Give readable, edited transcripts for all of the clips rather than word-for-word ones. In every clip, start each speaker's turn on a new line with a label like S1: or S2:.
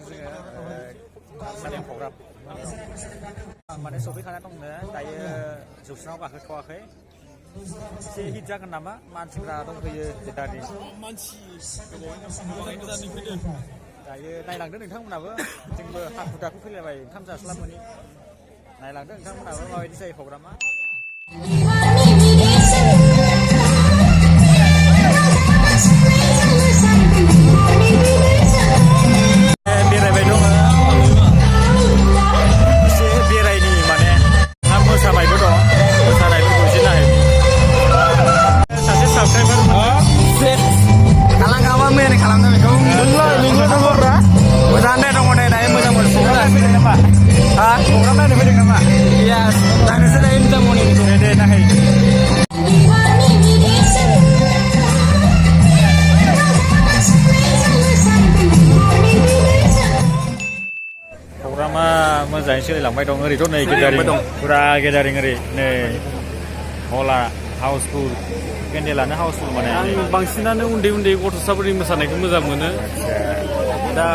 S1: फैदों जोङो सानैनि प्रग्राम माने सफैखाना दंनो दायो जौस्राङाव गाखोथ'वाखै एसे हिट जागोन नामा मानसिफ्रा दंफैयो गेटारनि
S2: मानसि गोबाङैनो जानानै फैदों
S1: दायो नायलांदो नोंथांमोनाबो जोंबो हाखु दाखु फैलायबाय ओंखाम जास्लाबमोनि नायलांदो नोंथांमोनाबो माबायदि जायो प्रग्रामा बेरायबाय दङ एसे बेरायनि माने आं मोसाबायबो दं मोसानायफोरखौ एसे नायनि सासे साबसक्राइबार खालामगाबा मैयानो खालामदों बेखौ नोंलाय दङरा मोजां दे दङ दे दायो मोजां मोनो प्रग्राम नायनो फैदों नामा हा प्रग्राम नायनो फैदों नामा यास नायनोसै दायो मोजां मोनो दे नाय प्रग्रामा मोजाङै सोलिलांबाय दं ओरैथ' नै गेदारिं दं फुरा गेदारिं ओरै नै हला हाउसफुल पेन्डेलानो हाउसफुल माने
S2: आं बांसिनानो उन्दै उन्दै गथ'साफोरनि मोसानायखौ मोजां मोनो दा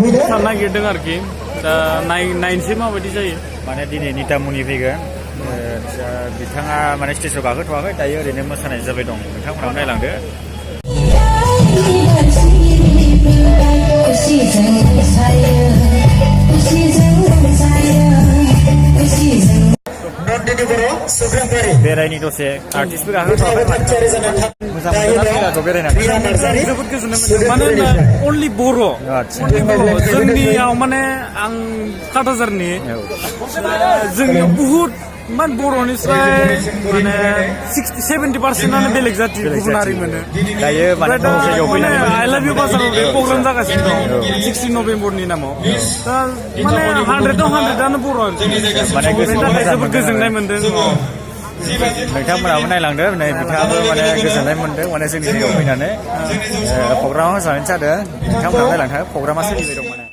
S2: मोसानो नागिरदों आरोखि दा नायनोसै माबायदि जायो
S1: माने दिनै नितामुनि फैगोन बिथाङा माने स्टेजाव गाखोथ'वाखै दायो ओरैनो मोसानाय जाबाय दं नोंथांमोनाबो नायलांदो बेरायनि दसे आर्टिस्टबो गाखोथ'वाखै मोजां मोनदों बेरायनानै
S2: जोबोद गोजोननाय मोनदों मानो होनबा अनलि बर' जोंनियाव माने आं काटाजारनि जोंनियाव बुहुत मान बर'निफ्राय माने 60-70% बेलेग जाथि गुबुन हारि मोनो
S1: दायो
S2: माने आइ लाभ इउ बाजाराव बे प्रग्राम जागासिनो दं 16 नभेम्बरनि नामाव दा माने 100-आव 100आनो बर'
S1: माने
S2: जोबोद गोजोननाय मोनदों
S1: नोंथांमोनाबो नायलांदो नै बिथाङाबो माने गोजोननाय मोनदों माने जोंनि जायगायाव फैनानै प्रग्रामा मोजाङैनो जादों नोंथांमोनाबो नायलांदो प्रग्रामा सोलिबाय दं माने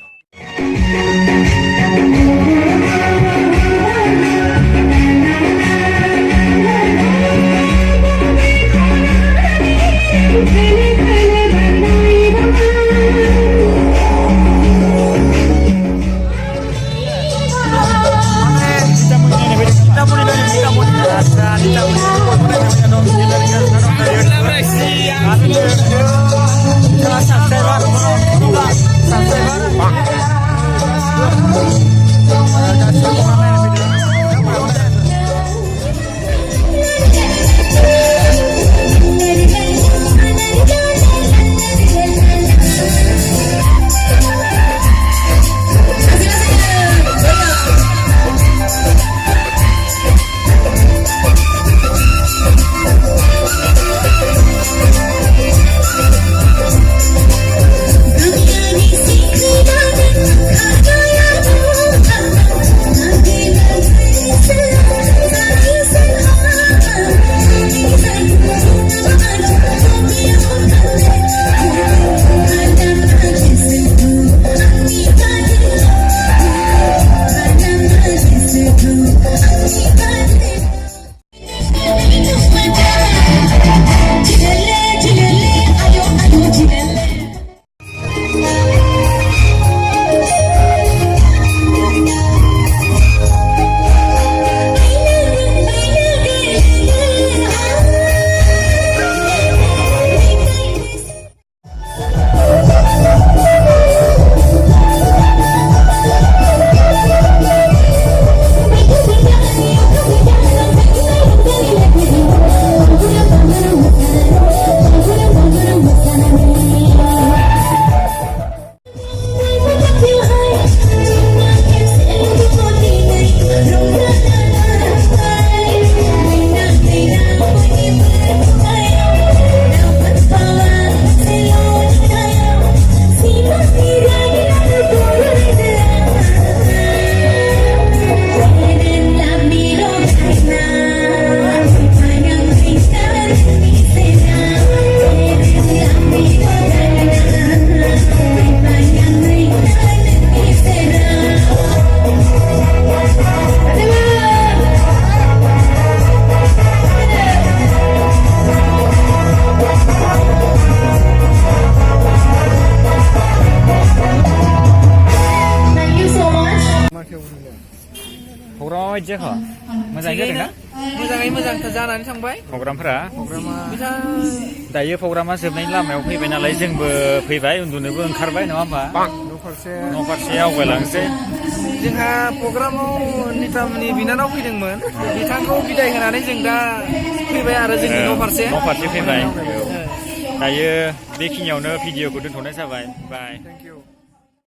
S1: जाखो मोजाङै जादों ना
S2: मोजाङै मोजां जानानै थांबाय
S1: प्रग्रामफोरा
S2: बिथां
S1: दायो प्रग्रामा जोबनायनि लामायाव फैबाय नालाय जोंबो फैबाय उन्दुनोबो ओंखारबाय नङा होमबा न' फारसे आवगायलांसै
S2: जोंहा प्रग्रामाव नितामनि बिनानाव फैदोंमोन बिथांखौ बिदाय होनानै जों दा फैबाय आरो जोंनि न' फारसे
S1: फैबाय दायो बेखिनियावनो भिडिअखौ दोनथ'नाय जाबाय बाय
S2: थेंक इउ